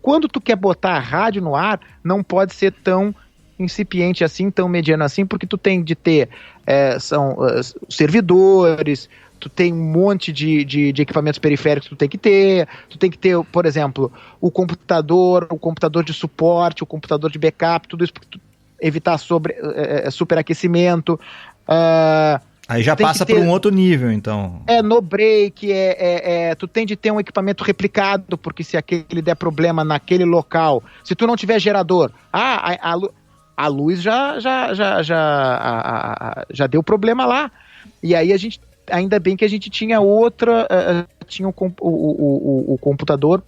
Quando tu quer botar a rádio no ar, não pode ser tão incipiente assim, tão mediano assim, porque tu tem de ter servidores, tu tem um monte de equipamentos periféricos que tu tem que ter, por exemplo, o computador de suporte, o computador de backup, tudo isso para evitar superaquecimento. Aí já passa para um outro nível, então. No break, tu tem de ter um equipamento replicado, porque se aquele der problema naquele local, se tu não tiver gerador, a luz já deu problema lá. E aí ainda bem que a gente tinha tinha o computador,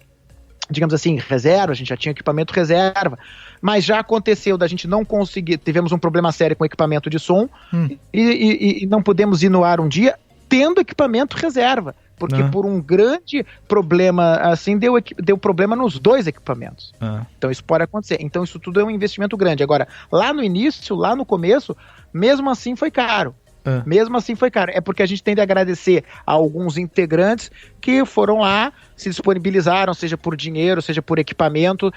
digamos assim, reserva, a gente já tinha equipamento reserva, mas já aconteceu da gente não conseguir, tivemos um problema sério com o equipamento de som e não pudemos ir no ar um dia tendo equipamento reserva, porque por um grande problema assim, deu problema nos dois equipamentos. Então isso pode acontecer. Então isso tudo é um investimento grande. Agora, lá no início, lá no começo, mesmo assim foi caro. Mesmo assim foi caro. É porque a gente tem de agradecer a alguns integrantes que foram lá, se disponibilizaram, seja por dinheiro, seja por equipamento,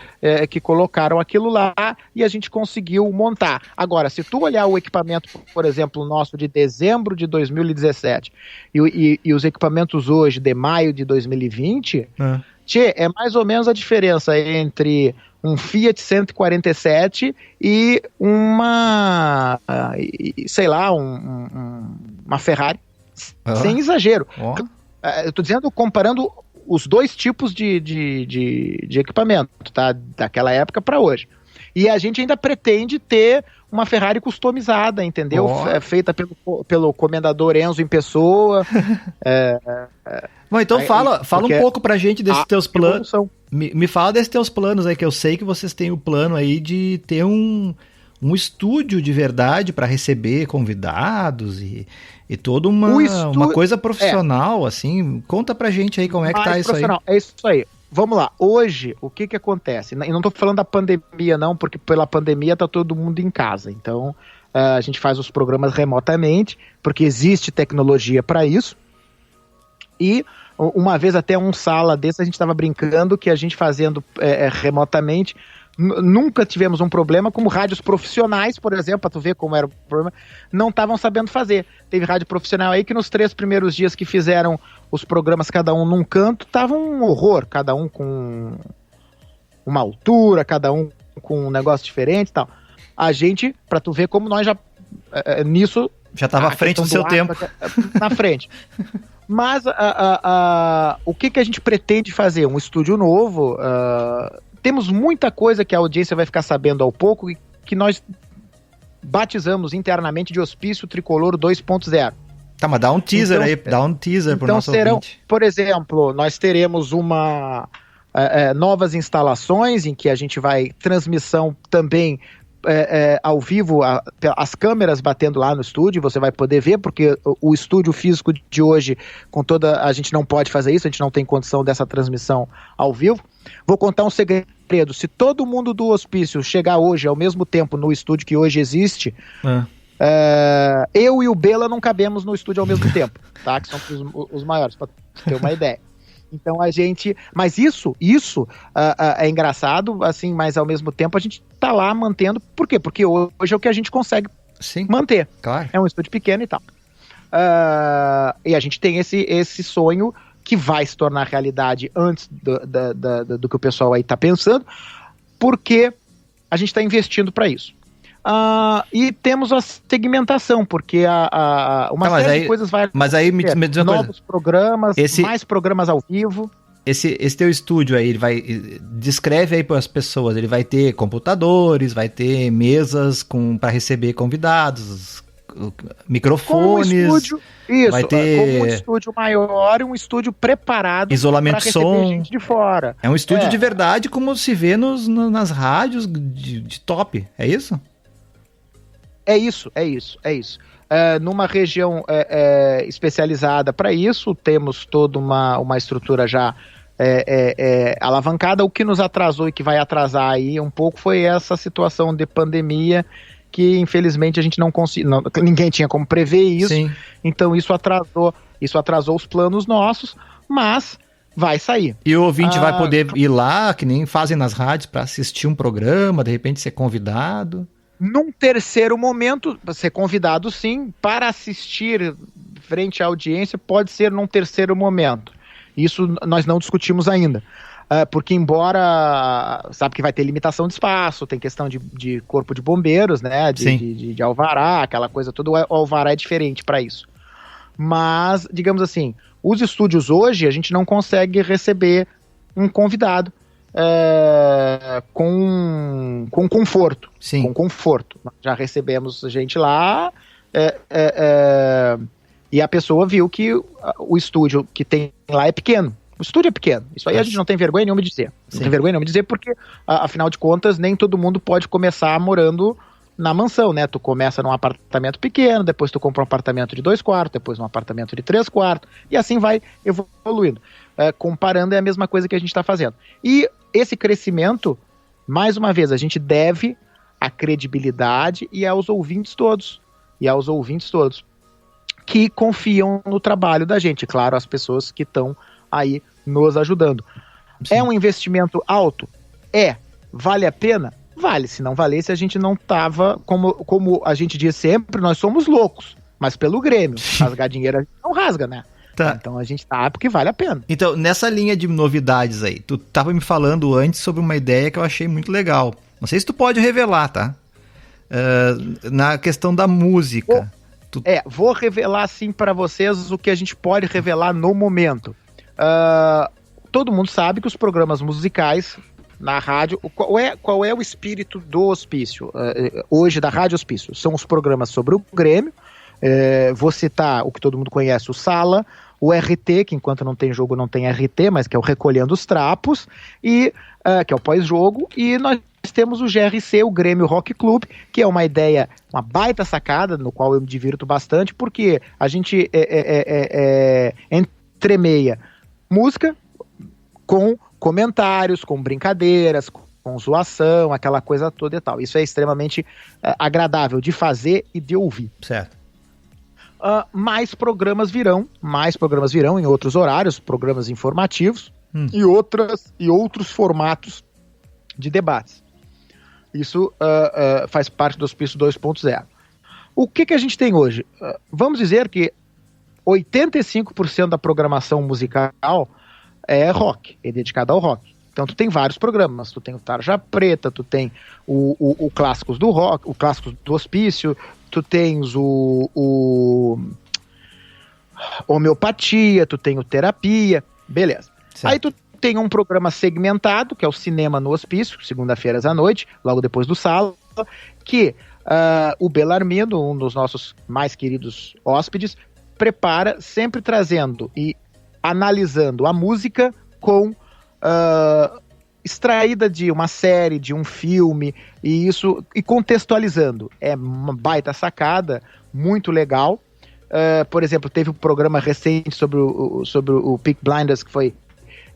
que colocaram aquilo lá e a gente conseguiu montar. Agora, se tu olhar o equipamento, por exemplo, nosso de dezembro de 2017 e os equipamentos hoje de maio de 2020, é mais ou menos a diferença entre um Fiat 147 e uma Ferrari, sem exagero. Eu tô dizendo, comparando os dois tipos de equipamento, tá? Daquela época para hoje. E a gente ainda pretende ter uma Ferrari customizada, entendeu? Feita pelo comendador Enzo em pessoa. Bom, então fala um pouco pra gente desses teus planos. Me fala desses teus planos aí, que eu sei que vocês têm o plano aí de ter um estúdio de verdade para receber convidados e toda uma coisa profissional, assim. Conta pra gente aí como é que tá isso aí. É isso aí. Vamos lá, hoje, o que acontece? E não tô falando da pandemia não, porque pela pandemia tá todo mundo em casa, então a gente faz os programas remotamente, porque existe tecnologia para isso, e uma vez até um sala desse a gente estava brincando que a gente fazendo remotamente, nunca tivemos um problema, como rádios profissionais, por exemplo, para tu ver como era o problema, não estavam sabendo fazer. Teve rádio profissional aí que nos 3 primeiros dias que fizeram os programas, cada um num canto, tava um horror, cada um com uma altura, cada um com um negócio diferente e tal. A gente, para tu ver como nós já nisso... Já estava à frente do seu tempo. Na frente. Mas o que a gente pretende fazer? Um estúdio novo... Temos muita coisa que a audiência vai ficar sabendo ao pouco e que nós batizamos internamente de Hospício Tricolor 2.0. Tá, mas dá um teaser aí, dá um teaser pro nosso ouvinte. Por exemplo, nós teremos novas instalações em que a gente vai transmissão também ao vivo, as câmeras batendo lá no estúdio, você vai poder ver, porque o estúdio físico de hoje, a gente não pode fazer isso, a gente não tem condição dessa transmissão ao vivo. Vou contar um segredo, se todo mundo do Hospício chegar hoje ao mesmo tempo no estúdio que hoje existe, eu e o Bela não cabemos no estúdio ao mesmo tempo, tá? Que são os maiores, para ter uma ideia. Então a gente... Mas isso é engraçado, assim, mas ao mesmo tempo a gente tá lá mantendo. Por quê? Porque hoje é o que a gente consegue manter. Claro. É um estúdio pequeno e tal. E a gente tem esse sonho que vai se tornar realidade antes do que o pessoal aí tá pensando, porque a gente está investindo para isso. E temos a segmentação, porque uma série de coisas vai... Mas aí me diz uma coisa. Novos programas, mais programas ao vivo. Esse teu estúdio aí, descreve aí para as pessoas, ele vai ter computadores, vai ter mesas para receber convidados, microfones, vai ter... como um estúdio maior e um estúdio preparado isolamento para som, receber gente de fora. É um estúdio de verdade, como se vê nas rádios de top, é isso? É isso. Numa região especializada para isso, temos toda uma estrutura já alavancada. O que nos atrasou e que vai atrasar aí um pouco foi essa situação de pandemia, que infelizmente a gente não conseguiu, ninguém tinha como prever isso. Sim. Então isso atrasou os planos nossos, mas vai sair. E o ouvinte vai poder ir lá, que nem fazem nas rádios, para assistir um programa, de repente ser convidado? Num terceiro momento, ser convidado sim, para assistir frente à audiência, pode ser num terceiro momento. Isso nós não discutimos ainda. Porque embora, sabe que vai ter limitação de espaço, tem questão de corpo de bombeiros, né, de alvará, aquela coisa toda, o alvará é diferente para isso. Mas, digamos assim, os estúdios hoje, a gente não consegue receber um convidado com conforto. Sim. Com conforto. Nós já recebemos gente lá e a pessoa viu que o estúdio que tem lá é pequeno. O estúdio é pequeno. Isso aí a gente não tem vergonha nenhuma de dizer. Sim. Não tem vergonha nenhuma de dizer porque, afinal de contas, nem todo mundo pode começar morando na mansão, né? Tu começa num apartamento pequeno, depois tu compra um apartamento de 2 quartos, depois um apartamento de 3 quartos, e assim vai evoluindo. Comparando é a mesma coisa que a gente está fazendo. E esse crescimento, mais uma vez, a gente deve à credibilidade e aos ouvintes todos. Que confiam no trabalho da gente. Claro, as pessoas que estão aí nos ajudando. Sim. É um investimento alto? Vale a pena? Vale. Se não valesse, a gente não tava, como a gente diz sempre, nós somos loucos, mas pelo Grêmio. Rasgar dinheiro a gente não rasga, né? Tá. Então a gente tá porque vale a pena. Então, nessa linha de novidades aí, tu tava me falando antes sobre uma ideia que eu achei muito legal. Não sei se tu pode revelar, tá? Na questão da música. Vou revelar sim para vocês o que a gente pode revelar no momento. Todo mundo sabe que os programas musicais na rádio, qual é o espírito do hospício hoje da Rádio Hospício? São os programas sobre o Grêmio. Vou citar o que todo mundo conhece, o Sala, o RT, que enquanto não tem jogo não tem RT, mas que é o Recolhendo os Trapos, e que é o pós-jogo, e nós temos o GRC, o Grêmio Rock Club, que é uma ideia, uma baita sacada, no qual eu me divirto bastante, porque a gente entremeia música com comentários, com brincadeiras, com zoação, aquela coisa toda e tal. Isso é extremamente agradável de fazer e de ouvir. Certo. Mais programas virão em outros horários, programas informativos e outros formatos de debates. Isso faz parte do Hospício 2.0. O que a gente tem hoje? Vamos dizer que 85% da programação musical é rock, é dedicada ao rock. Então tu tem vários programas, tu tem o Tarja Preta, tu tem o Clássicos do Rock, o Clássicos do Hospício, tu tens o Homeopatia, tu tem o Terapia, beleza. Certo. Aí tu tem um programa segmentado, que é o Cinema no Hospício, segunda-feiras à noite, logo depois do Sala, que o Belarmino, um dos nossos mais queridos hóspedes, prepara, sempre trazendo e analisando a música com extraída de uma série, de um filme, e contextualizando. É uma baita sacada, muito legal. Por exemplo, teve um programa recente sobre o Peaky Blinders, que foi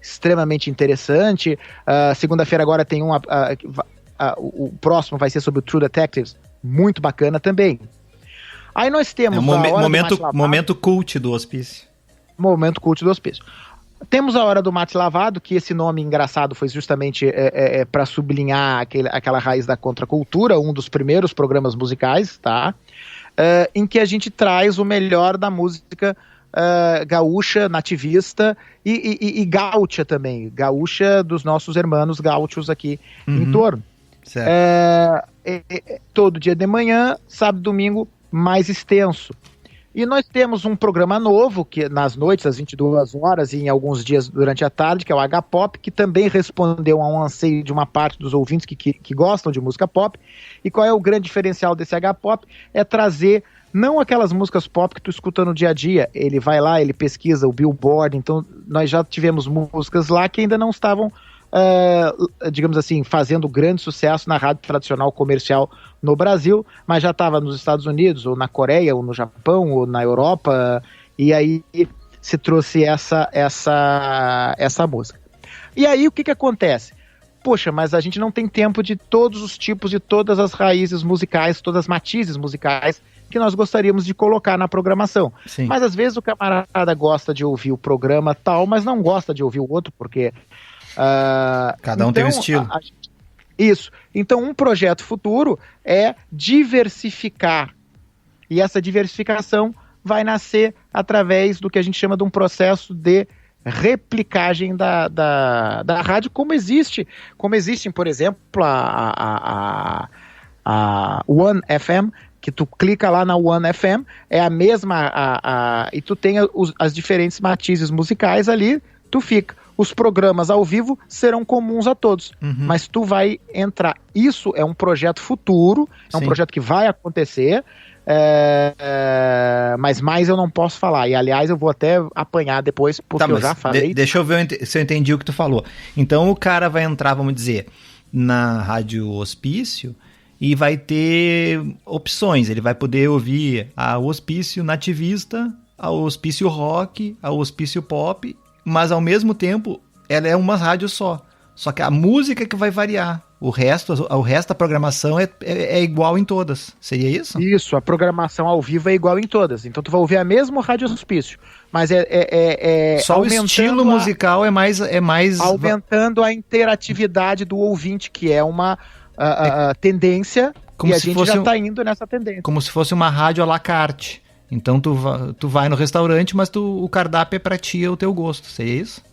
extremamente interessante. Segunda-feira agora tem o próximo vai ser sobre o True Detectives, muito bacana também. Aí nós temos momento cult do Hospício. Momento cult do Hospício. Temos a Hora do Mate Lavado, que esse nome engraçado foi justamente para sublinhar aquela raiz da contracultura, um dos primeiros programas musicais, tá? Em que a gente traz o melhor da música gaúcha, nativista e gaúcha também, gaúcha dos nossos irmãos gaúchos aqui em torno. Todo dia de manhã, sábado e domingo, mais extenso. E nós temos um programa novo, que nas noites, às 22 horas, e em alguns dias durante a tarde, que é o H-Pop, que também respondeu a um anseio de uma parte dos ouvintes que gostam de música pop. E qual é o grande diferencial desse H-Pop? É trazer não aquelas músicas pop que tu escuta no dia a dia. Ele vai lá, ele pesquisa o Billboard, então nós já tivemos músicas lá que ainda não estavam, digamos assim, fazendo grande sucesso na rádio tradicional comercial no Brasil, mas já estava nos Estados Unidos, ou na Coreia, ou no Japão, ou na Europa, e aí se trouxe essa música. E aí o que acontece? poxa, mas a gente não tem tempo de todos os tipos, de todas as raízes musicais, todas as matizes musicais que nós gostaríamos de colocar na programação. Sim. Mas às vezes o camarada gosta de ouvir o programa tal, mas não gosta de ouvir o outro, porque... cada um tem um estilo. Isso. Então, um projeto futuro é diversificar. E essa diversificação vai nascer através do que a gente chama de um processo de replicagem da rádio, como existem, por exemplo, a One FM, que tu clica lá na One FM, é a mesma, e tu tem as diferentes matizes musicais ali, tu fica. Os programas ao vivo serão comuns a todos, mas tu vai entrar. Isso é um projeto futuro, é um projeto que vai acontecer, mas mais eu não posso falar. E aliás, eu vou até apanhar depois, porque eu já falei. Deixa eu ver se eu entendi o que tu falou. Então o cara vai entrar, vamos dizer, na Rádio Hospício e vai ter opções. Ele vai poder ouvir ao Hospício Nativista, ao Hospício Rock, ao Hospício Pop, mas ao mesmo tempo ela é uma rádio só. Só que a música que vai variar. O resto da programação é igual em todas. Seria isso? Isso, a programação ao vivo é igual em todas. Então tu vai ouvir a mesma Rádio Hospício, mas só o estilo musical é mais aumentando a interatividade do ouvinte, que é uma tendência, e a gente já está indo nessa tendência. Como se fosse uma rádio à la carte. Então tu vai no restaurante, mas o cardápio é pra ti, é o teu gosto. Seria isso?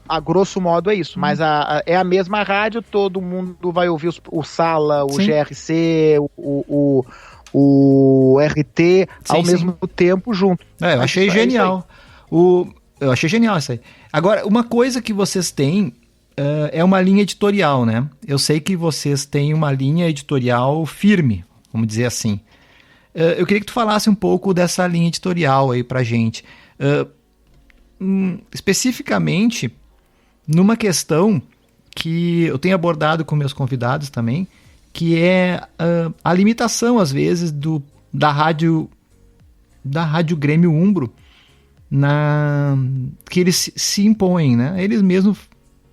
A grosso modo é isso, mas é a mesma rádio, todo mundo vai ouvir o Sala, o sim, GRC, o RT sim, ao mesmo tempo junto. Eu achei genial. Eu achei genial isso aí. Agora, uma coisa que vocês têm é uma linha editorial, né? Eu sei que vocês têm uma linha editorial firme, vamos dizer assim. Eu queria que tu falasse um pouco dessa linha editorial aí pra gente. Especificamente numa questão que eu tenho abordado com meus convidados também, que é a limitação, às vezes, da rádio Grêmio Umbro, que eles se impõem, né? Eles mesmos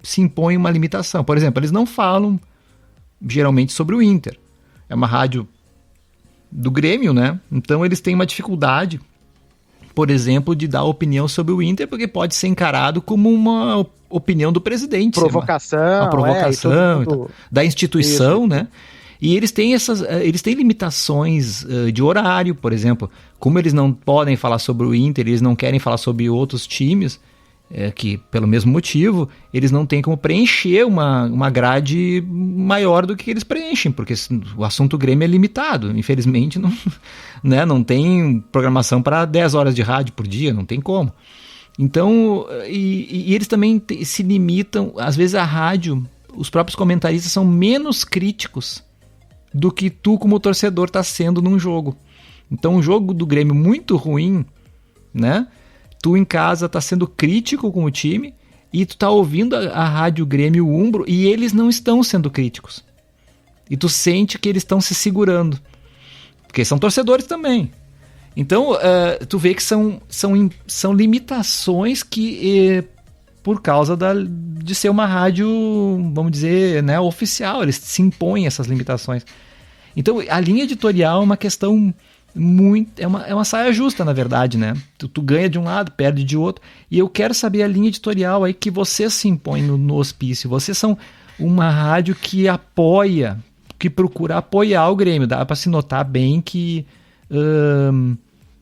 se impõem uma limitação. Por exemplo, eles não falam geralmente sobre o Inter. É uma rádio do Grêmio, né? Então eles têm uma dificuldade, por exemplo, de dar opinião sobre o Inter, porque pode ser encarado como uma opinião do presidente. Provocação. Uma provocação da instituição, isso, né? E eles têm limitações de horário, por exemplo. Como eles não podem falar sobre o Inter, eles não querem falar sobre outros times, que pelo mesmo motivo, eles não têm como preencher uma grade maior do que eles preenchem, porque o assunto Grêmio é limitado. Infelizmente, não tem programação para 10 horas de rádio por dia, não tem como. Então, e eles também se limitam, às vezes a rádio, os próprios comentaristas são menos críticos do que tu como torcedor está sendo num jogo. Então, um jogo do Grêmio muito ruim, né? Tu em casa tá sendo crítico com o time e tu tá ouvindo a rádio Grêmio Umbro e eles não estão sendo críticos. E tu sente que eles estão se segurando. Porque são torcedores também. Então, tu vê que são limitações que, por causa de ser uma rádio, vamos dizer, né, oficial, eles se impõem essas limitações. Então, a linha editorial é uma questão... é uma saia justa, na verdade, né? Tu ganha de um lado, perde de outro. E eu quero saber a linha editorial aí que vocês se impõem no Hospício. Vocês são uma rádio que apoia, que procura apoiar o Grêmio. Dá para se notar bem que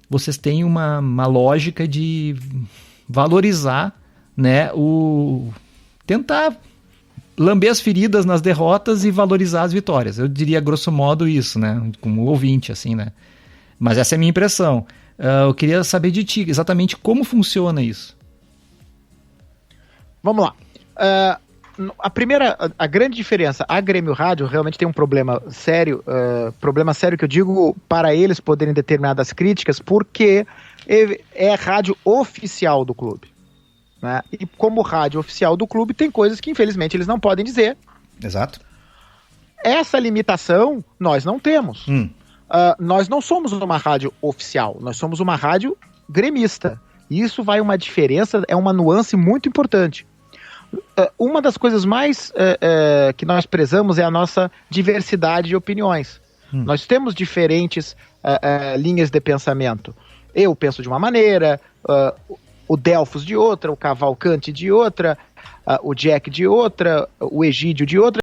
vocês têm uma lógica de valorizar, né? Tentar lamber as feridas nas derrotas e valorizar as vitórias. Eu diria, grosso modo, isso, né? Como ouvinte, assim, né? Mas essa é a minha impressão. Eu queria saber de ti exatamente como funciona isso. Vamos lá. A grande diferença, a Grêmio Rádio realmente tem um problema sério que eu digo para eles poderem determinadas críticas, porque é rádio oficial do clube, né? E como rádio oficial do clube, tem coisas que infelizmente eles não podem dizer. Exato. Essa limitação nós não temos. Nós não somos uma rádio oficial, nós somos uma rádio gremista. E isso vai uma diferença, é uma nuance muito importante. uma das coisas mais que nós prezamos é a nossa diversidade de opiniões. Nós temos diferentes linhas de pensamento. Eu penso de uma maneira, o Delfos de outra, o Cavalcante de outra, o Jack de outra, o Egídio de outra.